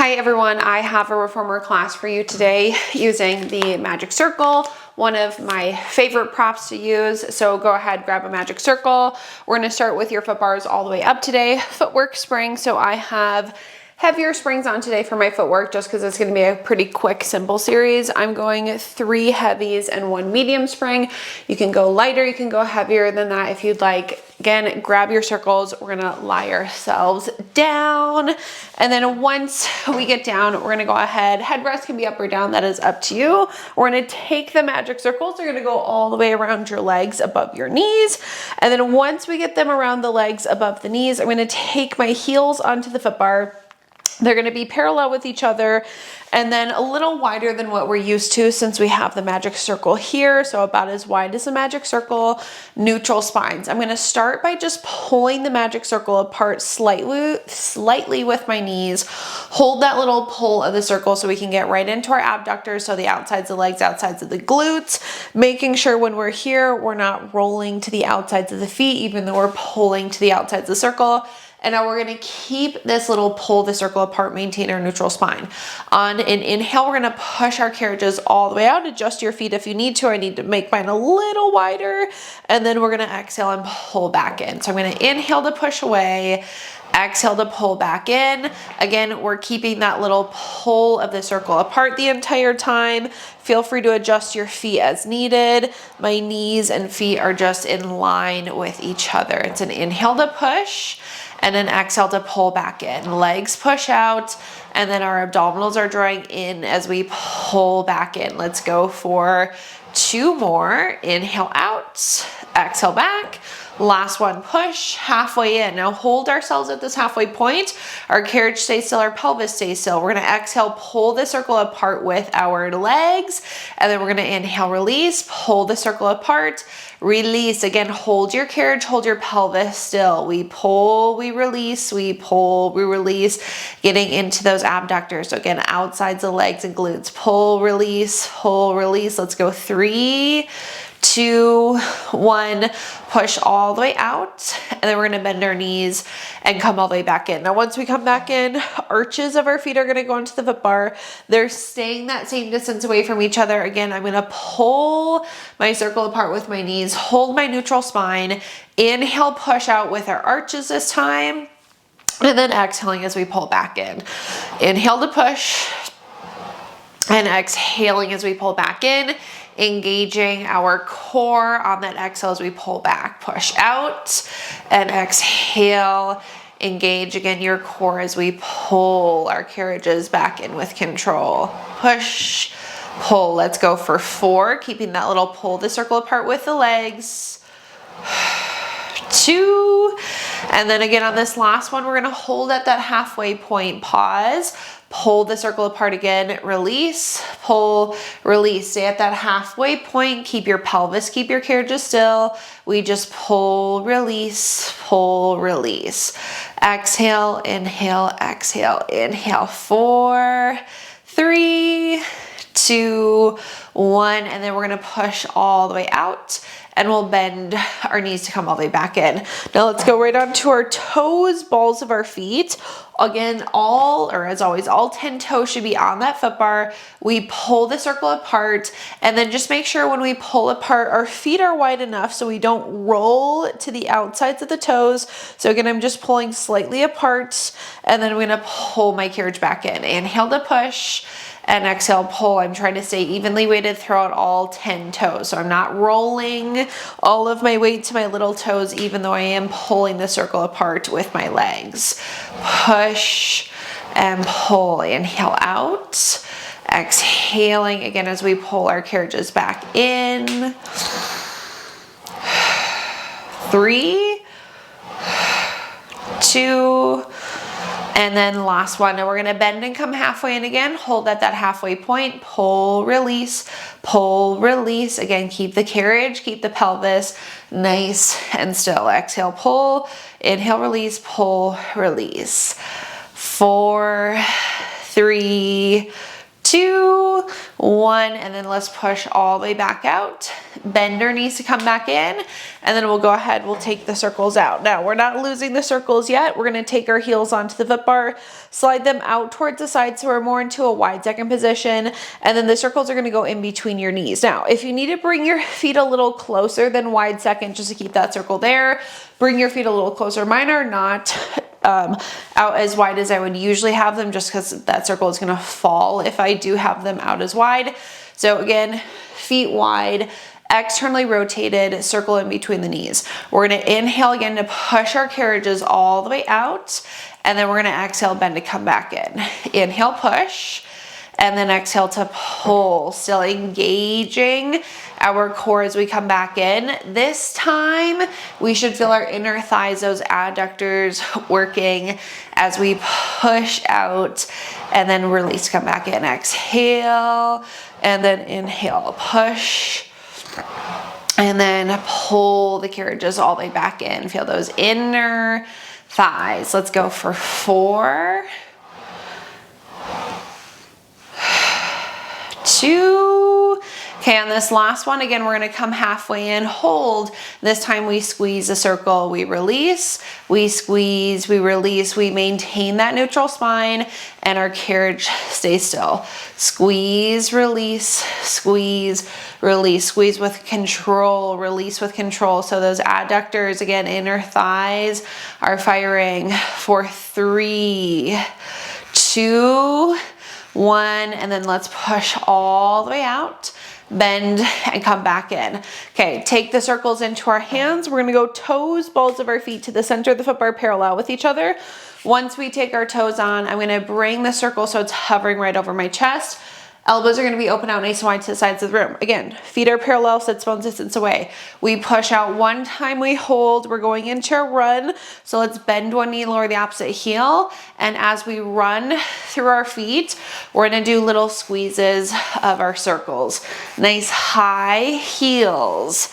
Hi everyone, I have a reformer class for you today using the magic circle, one of my favorite props to use. So go ahead, grab a magic circle. We're gonna start with your foot bars all the way up today. Footwork spring, so I have heavier springs on today for my footwork just because it's going to be a pretty quick, simple series. I'm going 3 heavies and 1 medium spring. You can go lighter, you can go heavier than that if you'd like. Again, grab your circles. We're going to lie ourselves down. And then once we get down, we're going to go ahead. Head rest can be up or down. That is up to you. We're going to take the magic circles. They're going to go all the way around your legs above your knees. And then once we get them around the legs above the knees, I'm going to take my heels onto the foot bar. They're going to be parallel with each other and then a little wider than what we're used to since we have the magic circle here. So about as wide as the magic circle, neutral spines. I'm going to start by just pulling the magic circle apart slightly with my knees. Hold that little pull of the circle so we can get right into our abductors. So the outsides of the legs, outsides of the glutes, making sure when we're here, we're not rolling to the outsides of the feet, even though we're pulling to the outsides of the circle. And now we're gonna keep this little pull the circle apart, maintain our neutral spine. On an inhale, we're gonna push our carriages all the way out. Adjust your feet if you need to. I need to make mine a little wider. And then we're gonna exhale and pull back in. So I'm gonna inhale to push away, exhale to pull back in. Again, we're keeping that little pull of the circle apart the entire time. Feel free to adjust your feet as needed. My knees and feet are just in line with each other. It's an inhale to push, and then exhale to pull back in. Legs push out, and then our abdominals are drawing in as we pull back in. Let's go for 2 more. Inhale out, exhale back. Last one, push halfway in. Now hold ourselves at this halfway point. Our carriage stays still, our pelvis stays still. We're gonna exhale, pull the circle apart with our legs, and then we're gonna inhale, release, pull the circle apart, release. Again, hold your carriage, hold your pelvis still. We pull, we release, we pull, we release, getting into those abductors. So again, outsides of legs and glutes. Pull, release, pull, release. Let's go 3, 2, 1, push all the way out, and then we're gonna bend our knees and come all the way back in. Now, once we come back in, arches of our feet are gonna go into the foot bar. They're staying that same distance away from each other. Again, I'm gonna pull my circle apart with my knees, hold my neutral spine, inhale, push out with our arches this time, and then exhaling as we pull back in. Inhale to push, and exhaling as we pull back in, engaging our core on that exhale as we pull back, push out, and exhale. Engage again your core as we pull our carriages back in with control. Push, pull. Let's go for 4, keeping that little pull the circle apart with the legs. 2, and then again on this last one, we're gonna hold at that halfway point, pause, pull the circle apart again, release, pull, release. Stay at that halfway point, keep your pelvis, keep your carriages still. We just pull, release, pull, release. Exhale, inhale, exhale, inhale. 4, 3, 2, 1, and then we're gonna push all the way out, and we'll bend our knees to come all the way back in. Now let's go right onto our toes, balls of our feet. Again, as always, all 10 toes should be on that foot bar. We pull the circle apart, and then just make sure when we pull apart, our feet are wide enough so we don't roll to the outsides of the toes. So again, I'm just pulling slightly apart, and then I'm gonna pull my carriage back in. Inhale to push, and exhale, pull. I'm trying to stay evenly weighted throughout all 10 toes. So I'm not rolling all of my weight to my little toes, even though I am pulling the circle apart with my legs. Push and pull. Inhale out. Exhaling again as we pull our carriages back in. 3, 2, and then last one. Now we're gonna bend and come halfway in again. Hold at that halfway point. Pull, release, pull, release. Again, keep the carriage, keep the pelvis nice and still. Exhale, pull, inhale, release, pull, release. 4, 3, 2, 1, and then let's push all the way back out. Bend our knees to come back in, and then we'll go ahead, we'll take the circles out. Now, we're not losing the circles yet. We're gonna take our heels onto the foot bar, slide them out towards the side so we're more into a wide second position, and then the circles are gonna go in between your knees. Now, if you need to bring your feet a little closer than wide second just to keep that circle there, bring your feet a little closer. Mine are not out as wide as I would usually have them, just because that circle is gonna fall if I do have them out as wide. So again, feet wide, externally rotated, circle in between the knees. We're gonna inhale again to push our carriages all the way out, and then we're gonna exhale, bend to come back in. Inhale, push, and then exhale to pull, still engaging our core as we come back in. This time, we should feel our inner thighs, those adductors working as we push out and then release, come back in. Exhale, and then inhale, push, and then pull the carriages all the way back in. Feel those inner thighs. Let's go for 4, 2. Okay, on this last one, again, we're gonna come halfway in, hold. This time we squeeze a circle, we release, we squeeze, we release, we maintain that neutral spine, and our carriage stays still. Squeeze, release, squeeze, release, squeeze with control, release with control. So those adductors, again, inner thighs are firing for 3, 2, 1, and then let's push all the way out, bend, and come back in. Okay, take the circles into our hands. We're gonna go toes, balls of our feet to the center of the foot bar parallel with each other. Once we take our toes on, I'm gonna bring the circle so it's hovering right over my chest. Elbows are gonna be open out nice and wide to the sides of the room. Again, feet are parallel, sits bone distance away. We push out one time, we hold. We're going into a run. So let's bend one knee, lower the opposite heel. And as we run through our feet, we're gonna do little squeezes of our circles. Nice high heels.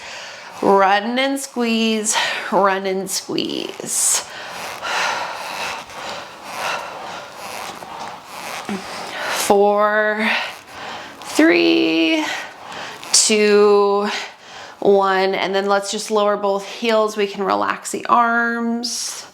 Run and squeeze, run and squeeze. 4, 3, 2, 1, and then let's just lower both heels. We can relax the arms.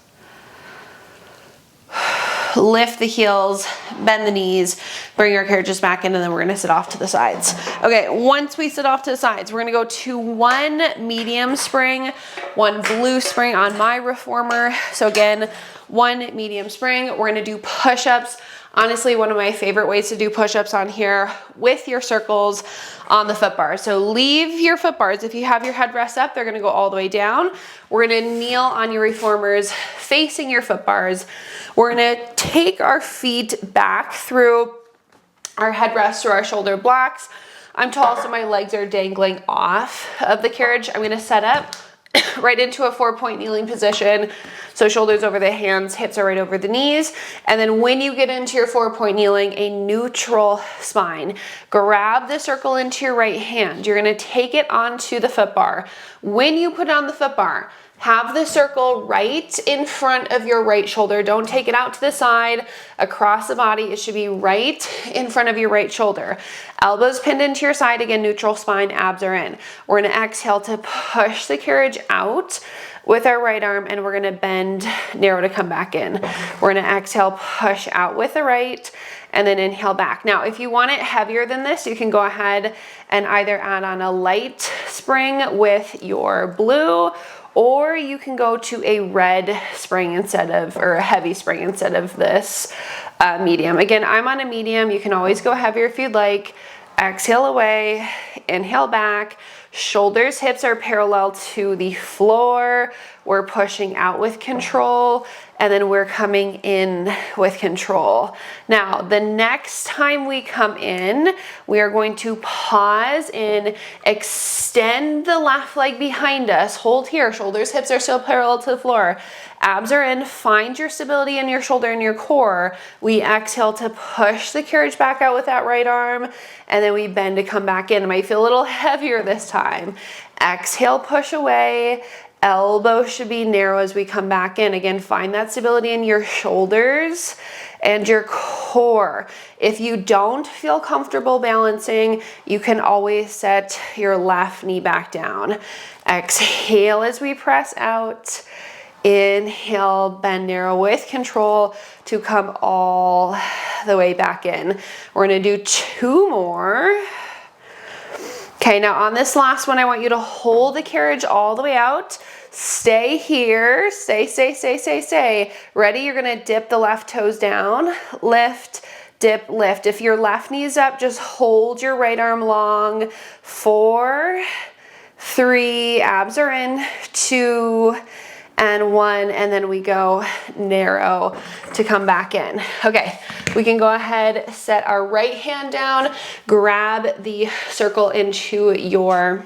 Lift the heels, bend the knees, bring our carriages back in, and then we're gonna sit off to the sides. Okay, once we sit off to the sides, we're gonna go to 1 medium spring, 1 blue spring on my reformer. So again, 1 medium spring. We're gonna do push-ups. Honestly, one of my favorite ways to do push-ups on here with your circles on the foot bar. So leave your foot bars. If you have your headrest up, they're gonna go all the way down. We're gonna kneel on your reformers facing your foot bars. We're gonna take our feet back through our headrest to our shoulder blocks. I'm tall, so my legs are dangling off of the carriage. I'm gonna set up right into a 4-point kneeling position. So shoulders over the hands, hips are right over the knees. And then when you get into your 4-point kneeling, a neutral spine. Grab the circle into your right hand. You're gonna take it onto the foot bar. When you put on the foot bar, have the circle right in front of your right shoulder. Don't take it out to the side, across the body. It should be right in front of your right shoulder. Elbows pinned into your side. Again, neutral spine, abs are in. We're gonna exhale to push the carriage out with our right arm, and we're gonna bend, narrow to come back in. We're gonna exhale, push out with the right, and then inhale back. Now, if you want it heavier than this, you can go ahead and either add on a light spring with your blue, or you can go to a red spring instead of, or a heavy spring instead of this medium. Again, I'm on a medium. You can always go heavier if you'd like. Exhale away, inhale back. Shoulders, hips are parallel to the floor. We're pushing out with control, and then we're coming in with control. Now, the next time we come in, we are going to pause and extend the left leg behind us. Hold here, shoulders, hips are still parallel to the floor. Abs are in, find your stability in your shoulder and your core. We exhale to push the carriage back out with that right arm, and then we bend to come back in. It might feel a little heavier this time. Exhale, push away. Elbows should be narrow as we come back in. Again, find that stability in your shoulders and your core. If you don't feel comfortable balancing, you can always set your left knee back down. Exhale as we press out. Inhale, bend, narrow with control to come all the way back in. We're gonna do 2 more. Okay, now on this last one, I want you to hold the carriage all the way out. Stay here, stay. Ready? You're gonna dip the left toes down, lift, dip, lift. If your left knee is up, just hold your right arm long. 4, 3, abs are in, 2, and 1, and then we go narrow to come back in. Okay, we can go ahead, set our right hand down, grab the circle into your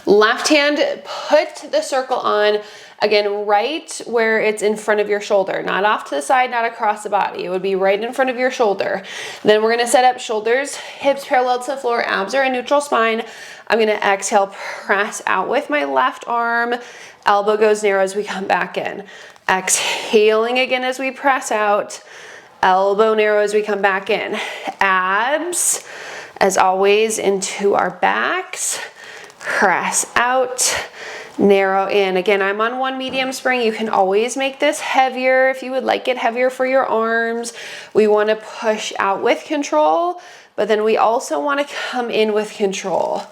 left hand, put the circle on, again, right where it's in front of your shoulder, not off to the side, not across the body. It would be right in front of your shoulder. Then we're gonna set up shoulders, hips parallel to the floor, abs are in neutral spine. I'm gonna exhale, press out with my left arm, elbow goes narrow as we come back in. Exhaling again as we press out, elbow narrow as we come back in. Abs, as always, into our backs, press out, narrow in. Again, I'm on 1 medium spring. You can always make this heavier if you would like it heavier for your arms. We want to push out with control, but then we also want to come in with control.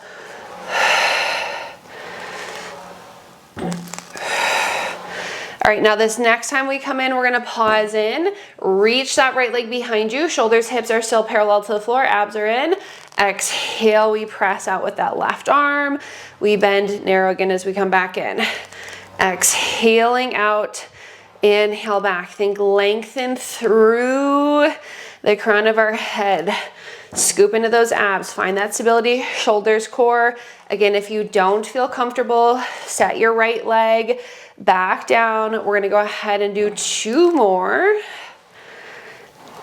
All right, now this next time we come in, we're gonna pause in, reach that right leg behind you, shoulders, hips are still parallel to the floor, abs are in. Exhale, we press out with that left arm. We bend, narrow again as we come back in. Exhaling out, inhale back. Think lengthen through the crown of our head. Scoop into those abs, find that stability, shoulders, core. Again, if you don't feel comfortable, set your right leg back down. We're gonna go ahead and do 2 more.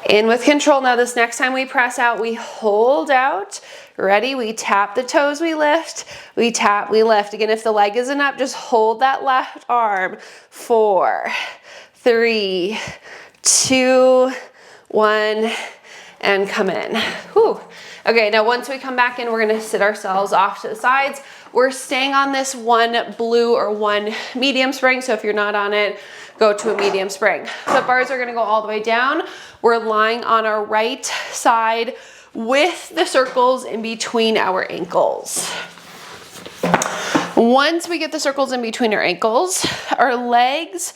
In with control. Now this next time we press out, we hold out. Ready? We tap the toes, we lift. We tap, we lift. Again, if the leg isn't up, just hold that left arm. 4, 3, 2, 1, and come in. Whew. Okay, now once we come back in, we're gonna sit ourselves off to the sides. We're staying on this 1 blue or 1 medium spring, so if you're not on it, go to a medium spring. Foot bars are gonna go all the way down. We're lying on our right side with the circles in between our ankles. Once we get the circles in between our ankles, our legs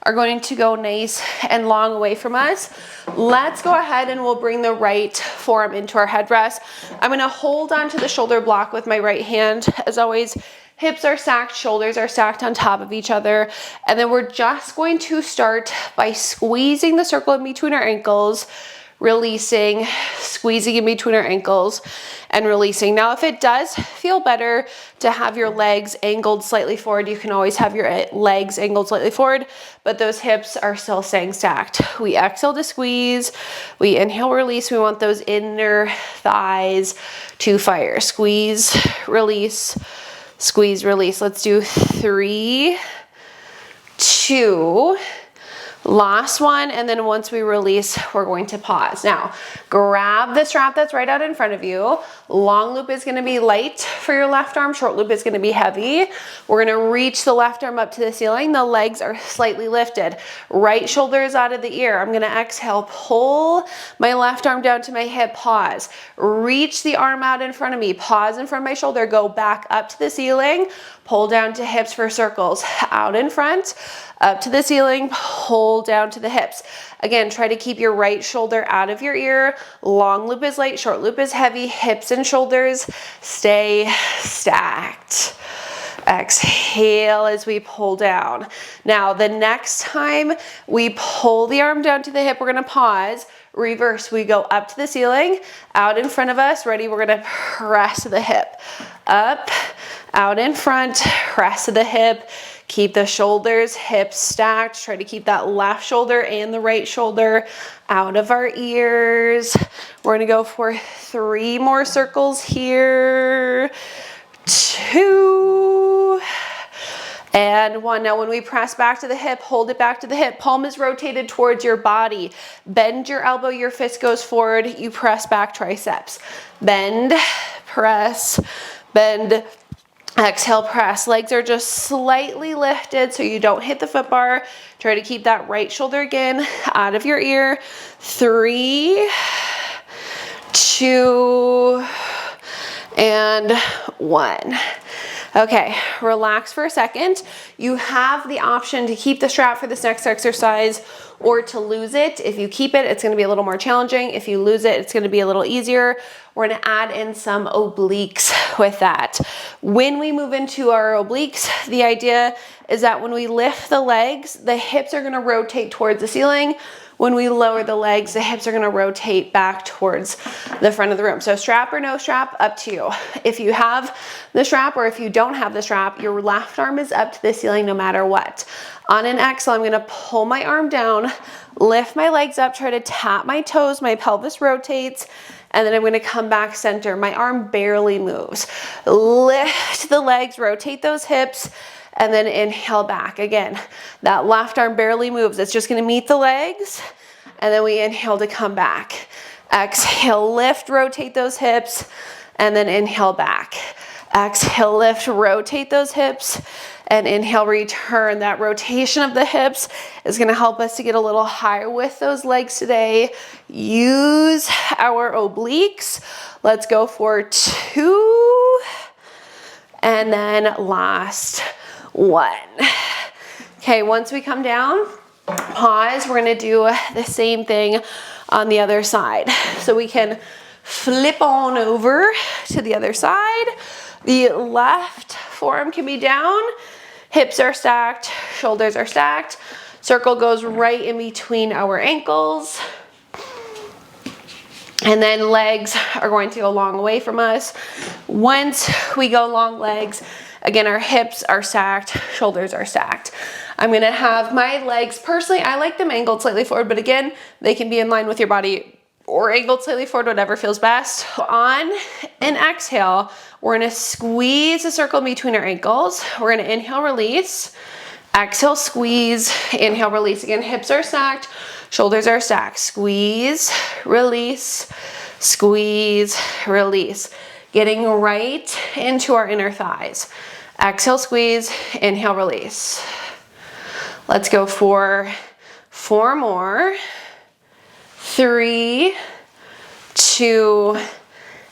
are going to go nice and long away from us. Let's go ahead and we'll bring the right forearm into our headrest. I'm gonna hold onto the shoulder block with my right hand. As always, hips are stacked, shoulders are stacked on top of each other. And then we're just going to start by squeezing the circle in between our ankles, releasing, squeezing in between our ankles, and releasing. Now, if it does feel better to have your legs angled slightly forward, you can always have your legs angled slightly forward, but those hips are still staying stacked. We exhale to squeeze, we inhale, release. We want those inner thighs to fire. Squeeze, release, squeeze, release. Let's do 3, 2, last one, and then once we release, we're going to pause. Now, grab the strap that's right out in front of you. Long loop is gonna be light for your left arm, short loop is gonna be heavy. We're gonna reach the left arm up to the ceiling. The legs are slightly lifted. Right shoulder is out of the ear. I'm gonna exhale, pull my left arm down to my hip, pause. Reach the arm out in front of me, pause in front of my shoulder, go back up to the ceiling, pull down to hips for circles. Out in front, up to the ceiling, pull down to the hips. Again, try to keep your right shoulder out of your ear. Long loop is light, short loop is heavy. Hips and shoulders stay stacked. Exhale as we pull down. Now, the next time we pull the arm down to the hip, we're gonna pause. Reverse, we go up to the ceiling, out in front of us. Ready? We're gonna press to the hip. Up, out in front, press to the hip. Keep the shoulders, hips stacked. Try to keep that left shoulder and the right shoulder out of our ears. We're gonna go for 3 more circles here. 2, and and 1. Now when we press back to the hip, hold it back to the hip. Palm is rotated towards your body. Bend your elbow, your fist goes forward. You press back triceps. Bend, press, bend, exhale, press. Legs are just slightly lifted so you don't hit the foot bar. Try to keep that right shoulder again out of your ear. 3, 2, and 1. Okay, relax for a second. You have the option to keep the strap for this next exercise or to lose it. If you keep it, it's gonna be a little more challenging. If you lose it, it's gonna be a little easier. We're gonna add in some obliques with that. When we move into our obliques, the idea is that when we lift the legs, the hips are gonna rotate towards the ceiling. When we lower the legs, the hips are gonna rotate back towards the front of the room. So strap or no strap, up to you. If you have the strap or if you don't have the strap, your left arm is up to the ceiling no matter what. On an exhale, I'm gonna pull my arm down, lift my legs up, try to tap my toes, my pelvis rotates, and then I'm gonna come back center. My arm barely moves. Lift the legs, rotate those hips, and then inhale back. Again, that left arm barely moves. It's just gonna meet the legs, and then we inhale to come back. Exhale, lift, rotate those hips, and then inhale back. Exhale, lift, rotate those hips, and inhale, return. That rotation of the hips is gonna help us to get a little higher with those legs today. Use our obliques. Let's go for 2, and then last 1. Okay, once we come down, pause. We're gonna do the same thing on the other side. So we can flip on over to the other side. The left forearm can be down, hips are stacked, shoulders are stacked. Circle goes right in between our ankles. And then legs are going to go long away from us. Once we go long legs, again, our hips are stacked, shoulders are stacked. I'm gonna have my legs, personally, I like them angled slightly forward, but again, they can be in line with your body or angled slightly forward, whatever feels best. On an exhale, we're gonna squeeze a circle between our ankles. We're gonna inhale, release. Exhale, squeeze, inhale, release. Again, hips are stacked, shoulders are stacked. Squeeze, release, squeeze, release. Getting right into our inner thighs. Exhale, squeeze, inhale, release. Let's go for 4 more. 3, 2,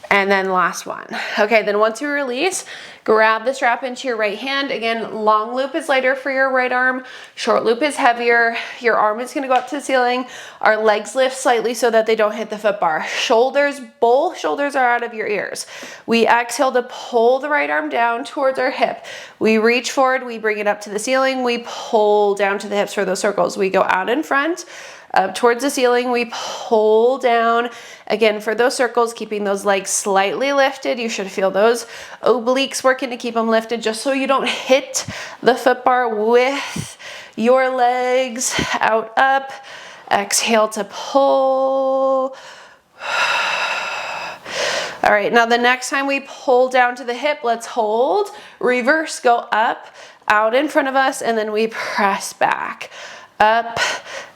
and then last one. Okay, then once you release, grab the strap into your right hand. Again, long loop is lighter for your right arm, short loop is heavier. Your arm is gonna go up to the ceiling. Our legs lift slightly so that they don't hit the foot bar. Shoulders, both shoulders are out of your ears. We exhale to pull the right arm down towards our hip. We reach forward, we bring it up to the ceiling, we pull down to the hips for those circles. We go out in front, up towards the ceiling, we pull down. Again, for those circles, keeping those legs slightly lifted. You should feel those obliques working to keep them lifted just so you don't hit the foot bar with your legs. Out, up. Exhale to pull. All right, now the next time we pull down to the hip, let's hold. Reverse, go up, out in front of us, and then we press back. Up,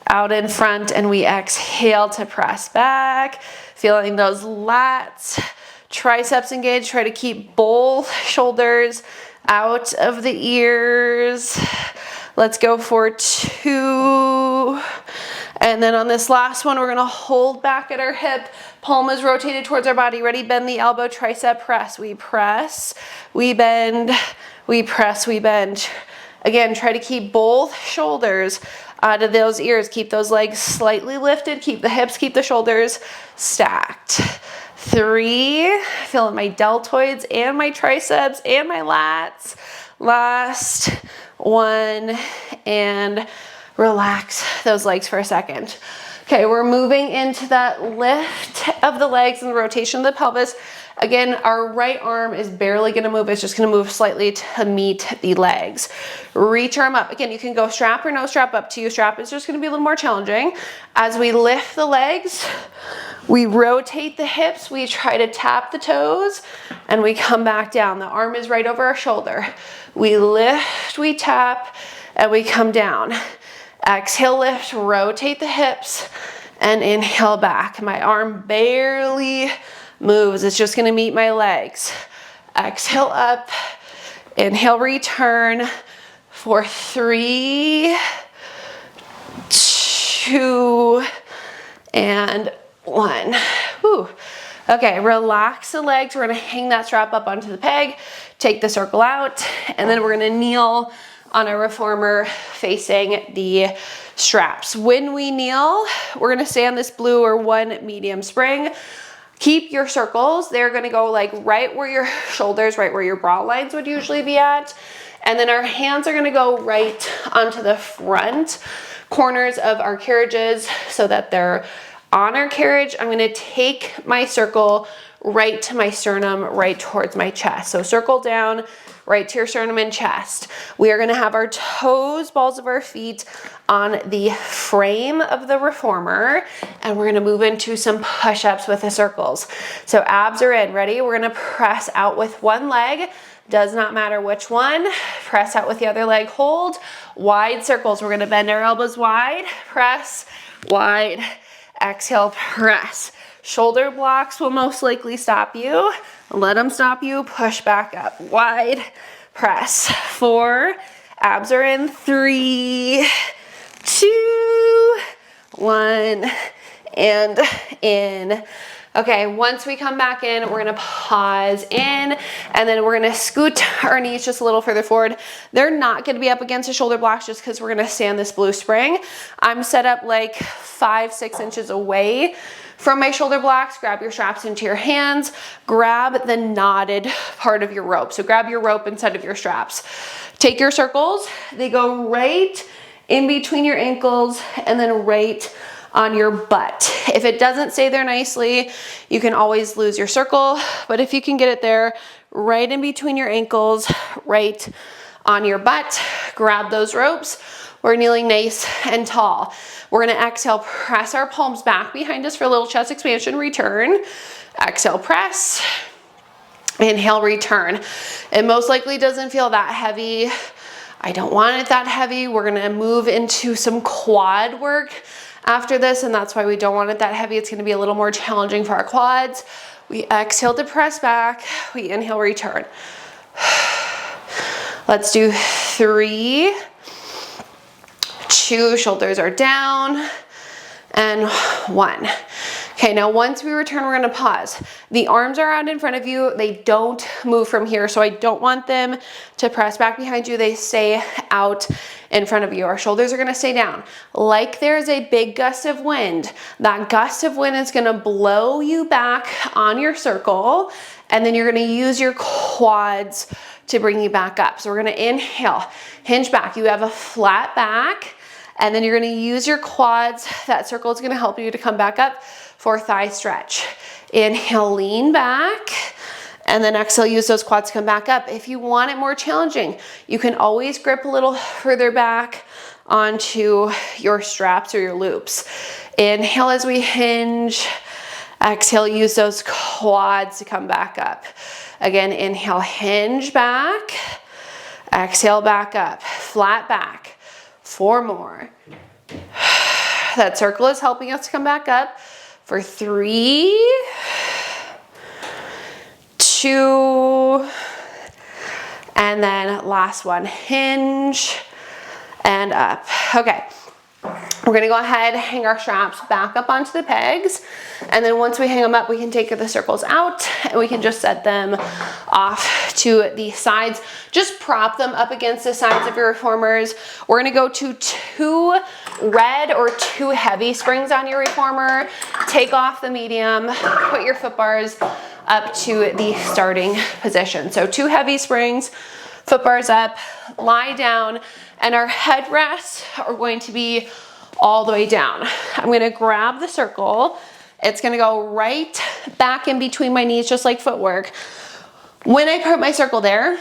out in front, and we exhale to press back. Feeling those lats, triceps engaged. Try to keep both shoulders out of the ears. Let's go for 2. And then on this last one, we're gonna hold back at our hip. Palm is rotated towards our body. Ready? Bend the elbow, tricep press. We press, we bend, we press, we bend. Again, try to keep both shoulders out of those ears. Keep those legs slightly lifted. Keep the hips, keep the shoulders stacked. 3, feeling my deltoids and my triceps and my lats. Last 1, and relax those legs for a second. Okay, we're moving into that lift of the legs and the rotation of the pelvis. Again, our right arm is barely gonna move. It's just gonna move slightly to meet the legs. Reach arm up. Again, you can go strap or no strap, up to you. Strap is just gonna be a little more challenging. As we lift the legs, we rotate the hips, we try to tap the toes, and we come back down. The arm is right over our shoulder. We lift, we tap, and we come down. Exhale, lift, rotate the hips, and inhale back. My arm barely moves. It's just gonna meet my legs. Exhale up, inhale, return for 3, 2, and 1. Whew. Okay, relax the legs. We're gonna hang that strap up onto the peg, take the circle out, and then we're gonna kneel on a reformer facing the straps. When we kneel, we're gonna stay on this blue or 1 medium spring. Keep your circles. They're gonna go like right where your shoulders, right where your bra lines would usually be at. And then our hands are gonna go right onto the front corners of our carriages so that they're on our carriage. I'm gonna take my circle right to my sternum, right towards my chest. So circle down, right to your sternum and chest. We are gonna have our toes, balls of our feet on the frame of the reformer, and we're gonna move into some push-ups with the circles. So abs are in, ready? We're gonna press out with one leg. Does not matter which one. Press out with the other leg, hold. Wide circles. We're gonna bend our elbows wide, press, wide, exhale, press. Shoulder blocks will most likely stop you. Let them stop you, push back up, wide, press. 4, abs are in, 3, 2, 1, and in. Okay, once we come back in, we're gonna pause in, and then we're gonna scoot our knees just a little further forward. They're not gonna be up against the shoulder blocks just because we're gonna stay on this blue spring. I'm set up like 5-6 inches away from my shoulder blocks. Grab your straps into your hands, grab the knotted part of your rope. So grab your rope instead of your straps. Take your circles, they go right in between your ankles and then right on your butt. If it doesn't stay there nicely, you can always lose your circle, but if you can get it there right in between your ankles, right on your butt, grab those ropes. We're kneeling nice and tall. We're gonna exhale, press our palms back behind us for a little chest expansion, return. Exhale, press. Inhale, return. It most likely doesn't feel that heavy. I don't want it that heavy. We're gonna move into some quad work after this, and that's why we don't want it that heavy. It's gonna be a little more challenging for our quads. We exhale to press back. We inhale, return. Let's do 3, 2, shoulders are down, and 1. Okay, now once we return, we're gonna pause. The arms are out in front of you. They don't move from here, so I don't want them to press back behind you. They stay out in front of you. Our shoulders are gonna stay down. Like there's a big gust of wind. That gust of wind is gonna blow you back on your circle, and then you're gonna use your quads to bring you back up. So we're gonna inhale, hinge back. You have a flat back, and then you're gonna use your quads. That circle is gonna help you to come back up for thigh stretch. Inhale, lean back, and then exhale, use those quads to come back up. If you want it more challenging, you can always grip a little further back onto your straps or your loops. Inhale as we hinge, exhale, use those quads to come back up. Again, inhale, hinge back, exhale, back up, flat back. 4 more. That circle is helping us to come back up for 3, 2, and then last one, hinge and up. Okay, we're gonna go ahead, hang our straps back up onto the pegs, and then once we hang them up, we can take the circles out and we can just set them off to the sides. Just prop them up against the sides of your reformers. We're gonna go to 2 red or 2 heavy springs on your reformer. Take off the medium, put your foot bars up to the starting position. So 2 heavy springs, foot bars up, lie down, and our headrests are going to be all the way down. I'm gonna grab the circle It's gonna go right back in between my knees, just like footwork. When I put my circle there,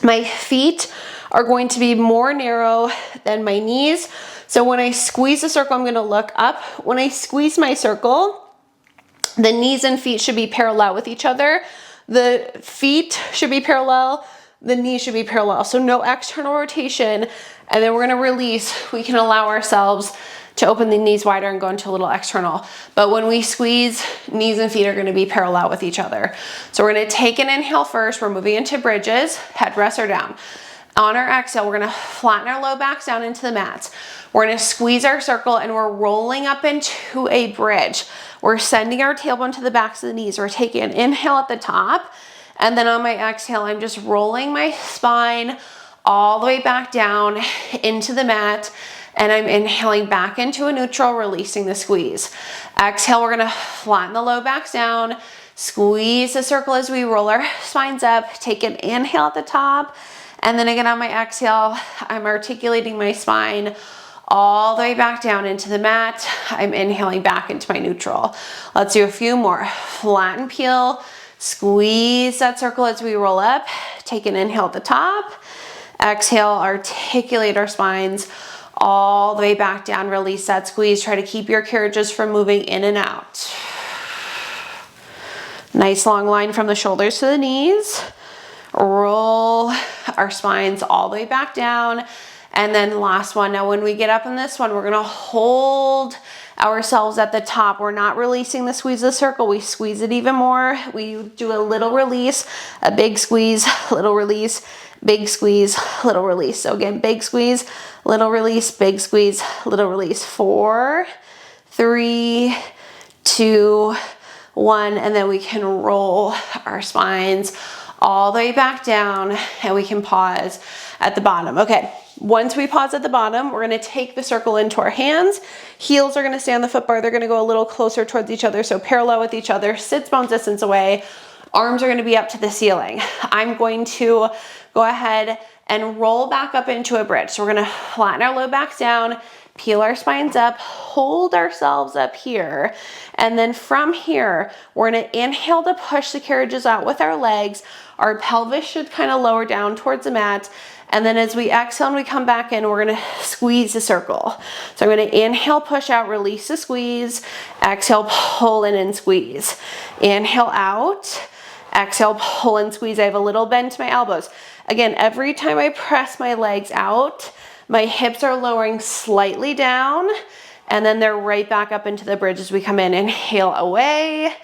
my feet are going to be more narrow than my knees. So when I squeeze the circle, I'm gonna look up. When I squeeze my circle, the knees and feet should be parallel with each other. The feet should be parallel, the knees should be parallel. So no external rotation. And then we're gonna release. We can allow ourselves to open the knees wider and go into a little external. But when we squeeze, knees and feet are gonna be parallel with each other. So we're gonna take an inhale first. We're moving into bridges, head rests are down. On our exhale, we're gonna flatten our low backs down into the mats. We're gonna squeeze our circle and we're rolling up into a bridge. We're sending our tailbone to the backs of the knees. We're taking an inhale at the top, and then on my exhale, I'm just rolling my spine all the way back down into the mat, and I'm inhaling back into a neutral, releasing the squeeze. Exhale, we're gonna flatten the low backs down, squeeze the circle as we roll our spines up, take an inhale at the top, and then again on my exhale, I'm articulating my spine all the way back down into the mat. I'm inhaling back into my neutral. Let's do a few more. Flatten, peel, squeeze that circle as we roll up. Take an inhale at the top. Exhale, articulate our spines all the way back down. Release that squeeze. Try to keep your carriages from moving in and out. Nice long line from the shoulders to the knees. Roll our spines all the way back down. And then last one. Now when we get up in this one, we're gonna hold ourselves at the top. We're not releasing the squeeze of the circle. We squeeze it even more. We do a little release, a big squeeze, little release, big squeeze, little release. So again, big squeeze, little release, big squeeze, little release. 4, 3, 2, 1. And then we can roll our spines all the way back down, and we can pause at the bottom. Okay. Once we pause at the bottom, we're gonna take the circle into our hands. Heels are gonna stay on the foot bar. They're gonna go a little closer towards each other, so parallel with each other, sits bone distance away. Arms are gonna be up to the ceiling. I'm going to go ahead and roll back up into a bridge. So we're gonna flatten our low backs down, peel our spines up, hold ourselves up here. And then from here, we're gonna inhale to push the carriages out with our legs. Our pelvis should kind of lower down towards the mat. And then as we exhale and we come back in, we're gonna squeeze the circle. So I'm gonna inhale, push out, release the squeeze. Exhale, pull in and squeeze. Inhale out, exhale, pull and squeeze. I have a little bend to my elbows. Again, every time I press my legs out, my hips are lowering slightly down, and then they're right back up into the bridge as we come in. Inhale away,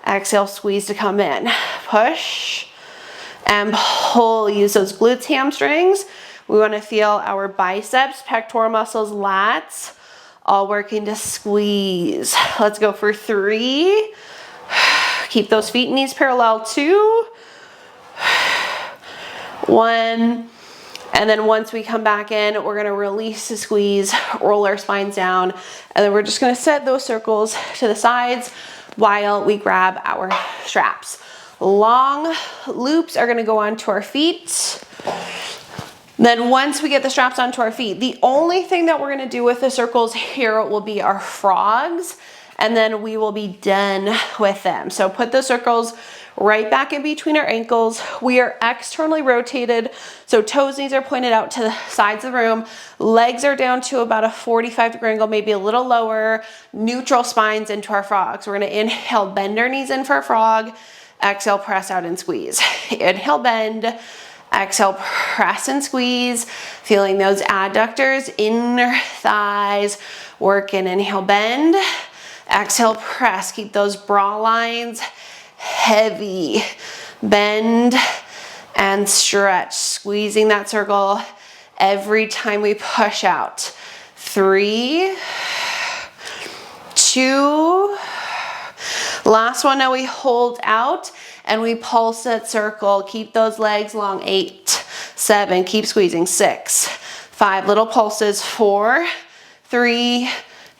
exhale, squeeze to come in. Push and pull. Use those glutes, hamstrings. We want to feel our biceps, pectoral muscles, lats, all working to squeeze. Let's go for 3. Keep those feet and knees parallel. 2, 1. And then once we come back in, we're gonna release the squeeze, roll our spines down, and then we're just gonna set those circles to the sides while we grab our straps. Long loops are gonna go onto our feet. Then once we get the straps onto our feet, the only thing that we're gonna do with the circles here will be our frogs, and then we will be done with them. So put the circles right back in between our ankles. We are externally rotated, so toes, knees are pointed out to the sides of the room. Legs are down to about a 45-degree angle, maybe a little lower. Neutral spines into our frogs. We're gonna inhale, bend our knees in for a frog. Exhale, press out and squeeze. Inhale, bend. Exhale, press and squeeze. Feeling those adductors, inner thighs working. Inhale, bend. Exhale, press. Keep those bra lines heavy. Bend and stretch. Squeezing that circle every time we push out. 3, 2, last one. Now we hold out and we pulse that circle. Keep those legs long. 8, 7, keep squeezing. 6, 5, little pulses. 4, 3,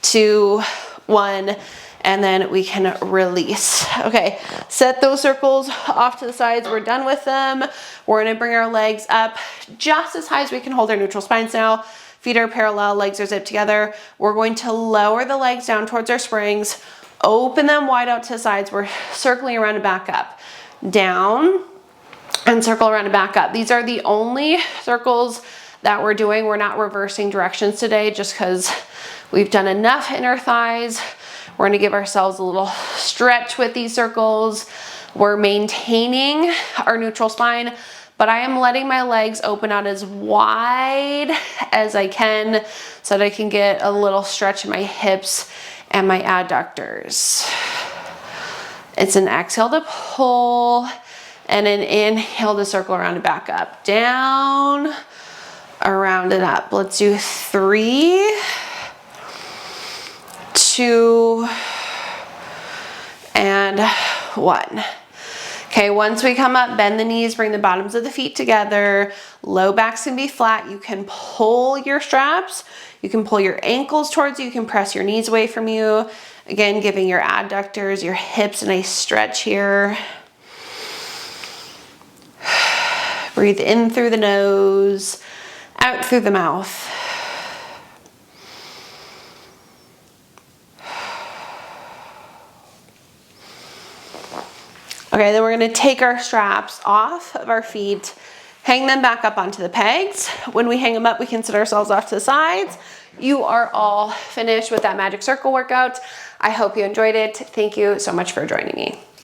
2, 1, and then we can release. Okay, set those circles off to the sides. We're done with them. We're gonna bring our legs up just as high as we can hold our neutral spines now. Feet are parallel, legs are zipped together. We're going to lower the legs down towards our springs, Open them wide out to the sides. We're circling around and back up. Down and circle around and back up. These are the only circles that we're doing. We're not reversing directions today just because we've done enough inner thighs. We're gonna give ourselves a little stretch with these circles. We're maintaining our neutral spine, but I am letting my legs open out as wide as I can so that I can get a little stretch in my hips and my adductors. It's an exhale to pull and an inhale to circle around and back up. Down, around and up. Let's do 3, 2, and 1. Okay, once we come up, bend the knees, bring the bottoms of the feet together. Low backs can be flat. You can pull your straps. You can pull your ankles towards you. You can press your knees away from you. Again, giving your adductors, your hips a nice stretch here. Breathe in through the nose, out through the mouth. Okay, then we're gonna take our straps off of our feet, hang them back up onto the pegs. When we hang them up, we can sit ourselves off to the sides. You are all finished with that magic circle workout. I hope you enjoyed it. Thank you so much for joining me.